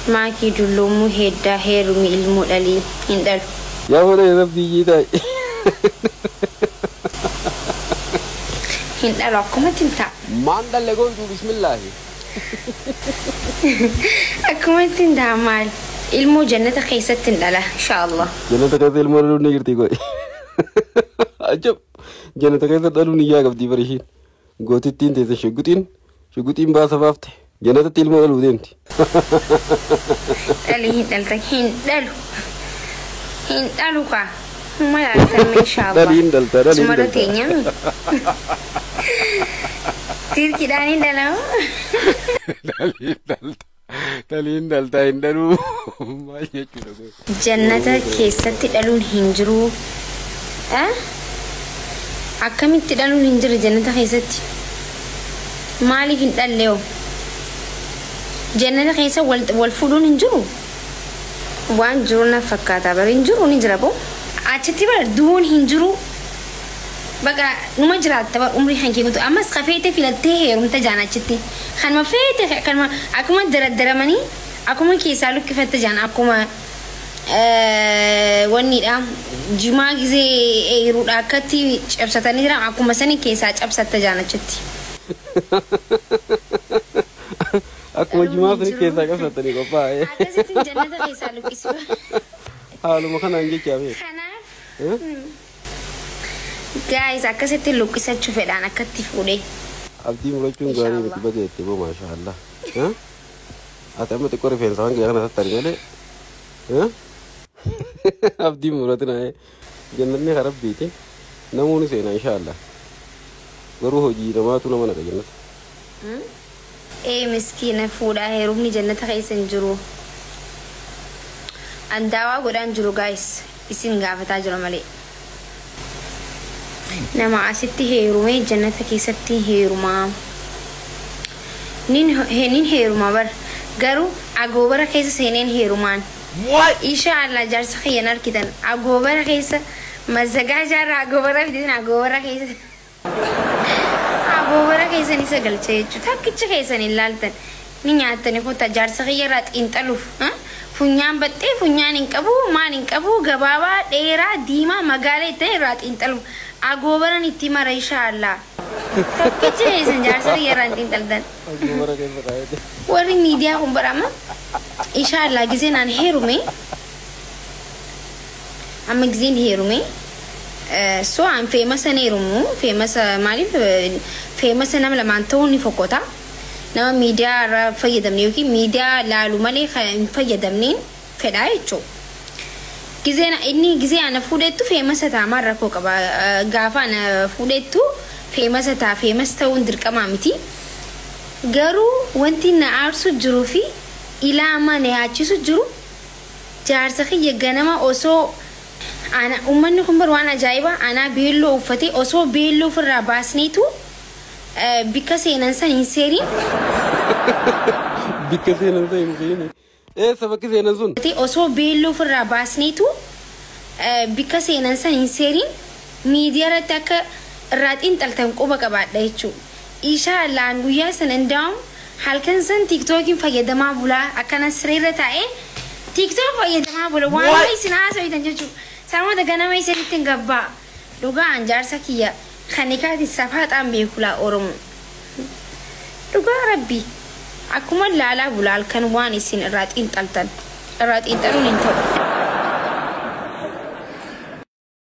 Maaki dullumu hedda heerumi ilmu dhalii hin dhalu. Yaa wala rabbii jiidai. Hin dhalu akkuma tinta. Maan dhalle gontu bismillaahi. Akkuma tinta maal ilmu jannata keessatti hin dhala inshallah. Jannata keessatti ilmu dhaluu ni jirti goy. Ajab. Jannata keessatti dhaluu ni yaa qabdi barishiin. Gootittiin teessa shuguxiin baasa baafte. Jannata ilmu dhaluu deemti. Dhali hin dhalta hin dhalu. Hin dhalu ka. Mala kan inshallah. Dhali hin dhalta dhali hin Sumara dhalta. teenya. Tirki dani dalam. Dhali hin dhalta hin dhaluu. Maal jechuudha goy. Jannata keessatti dhaluun hin jiru. Akkamitti dhaluun hin jiru jannata keessatti? Maaliif hin dhalleeyo? Jannata keessa wal fuudhuun hin jiru. Waan jiru na fakkaata bari hin jiru ni jira boo. Achitti bara duun hin jiru. Baga numa jiraatta bara umrii kan keekutu ammas kafeete filattee heerumta jaan achitti. Kanuma feete kanuma akkuma daramanii akkuma keessaa lukkifatta jaan akkuma wanniidha jimaa gizee eeruudha akkatti cabsatanii jiran akkuma sani keessaa cabsatta jaan achitti. Akkuma jimaa sani keessaa cabsatanii qophaa'e. Akkasitti jannata keessaa lukkisuu. Haaluma kanaan jechaa beeku. Kanaaf guys akkasitti lukkisachuu fedhaan akkatti fuudhee. Abdii murachuun gaarii miti bajeetti boo maashaallah. Ati amma xiqqoo rifeensa waan gaarii kana tattari malee. Abdii muratina jannatni harabbiiti. Namoonni seenaa inshaallah. Garuu hojii namaatu nama naqa jannata. Miskiina fuudhaa heerumni jannata keessa hin jiru. Andaawaa godhaan jiru guys isin gaafataa jira malee. Nama asitti heerumee jannata keessatti heerumaa. Nin heerumaa bar garuu agoobara keessa seeneen heerumaan. Inshallah jaarsa kiyyan arkitan agoobara keessa mazagaa jaarra agoobara fitin agoobara keessa. Agoobara keessa ni sagalcha jechuudha. Takkicha keessa ni ilaaltan ni nyaatani kota jaarsa kiyyarraa xiinxaluuf. Funyaan baxxee funyaan hin qabu maal hin qabu gabaabaa dheeraa diimaa magaalaa itti irraa xiinxaluuf. Agoobaran itti mara inshallah. Takkicha keessa jaarsa kiyyarraa xiinxaltan. agoobara keessa kaayate. Warri miidiyaa kun barama inshallah giseen aan heerume amma giseen heerume so aan famous heerumu famous maaliif famous nama lamaan ta'uu ni fokkota nama miidiyaa irraa fayyadamne yookiin miidiyaa laalu malee hin fayyadamneen fedhaa jechuudha. Giseen inni gisee ana fuudhettu famous ta'a maal rakkoo qaba gaafa ana fuudhettu famous ta'a famous ta'uun dirqama miti. Garuu wanti na aarsu jiruu fi ilaama na yaachisu jiru jaarsa kiyya ganama osoo ana ummanni kun bar waan ajaa'iba ana beelloo uffatee osoo beelloo ofirraa baasneetu bikka seenan san hin seerin. Bikka seenan san hin seerin. Sabakki seenan sun. Osoo beelloo ofirraa baasneetu bikka seenan san hin seerin miidiyaa irratti akka irraa xiinxaltan quba qabaadha jechuudha. Inshallah guyyaa sana ndaam halkan san TikTokin fayyadamaa bulaa akkana sireerra taa'ee TikTok fayyadamaa bula waan isin haasawitan jechuudha. Saamota ganama isinitti hin gabbaa dhugaan jaarsa kiyya kan ikaati safaaxaan beekulaa Oromoo. Dhugaa rabbi akkuma laalaa bulaa halkan waan isin irraa xiinxaltan irraa xiinxaluun hin ta'u.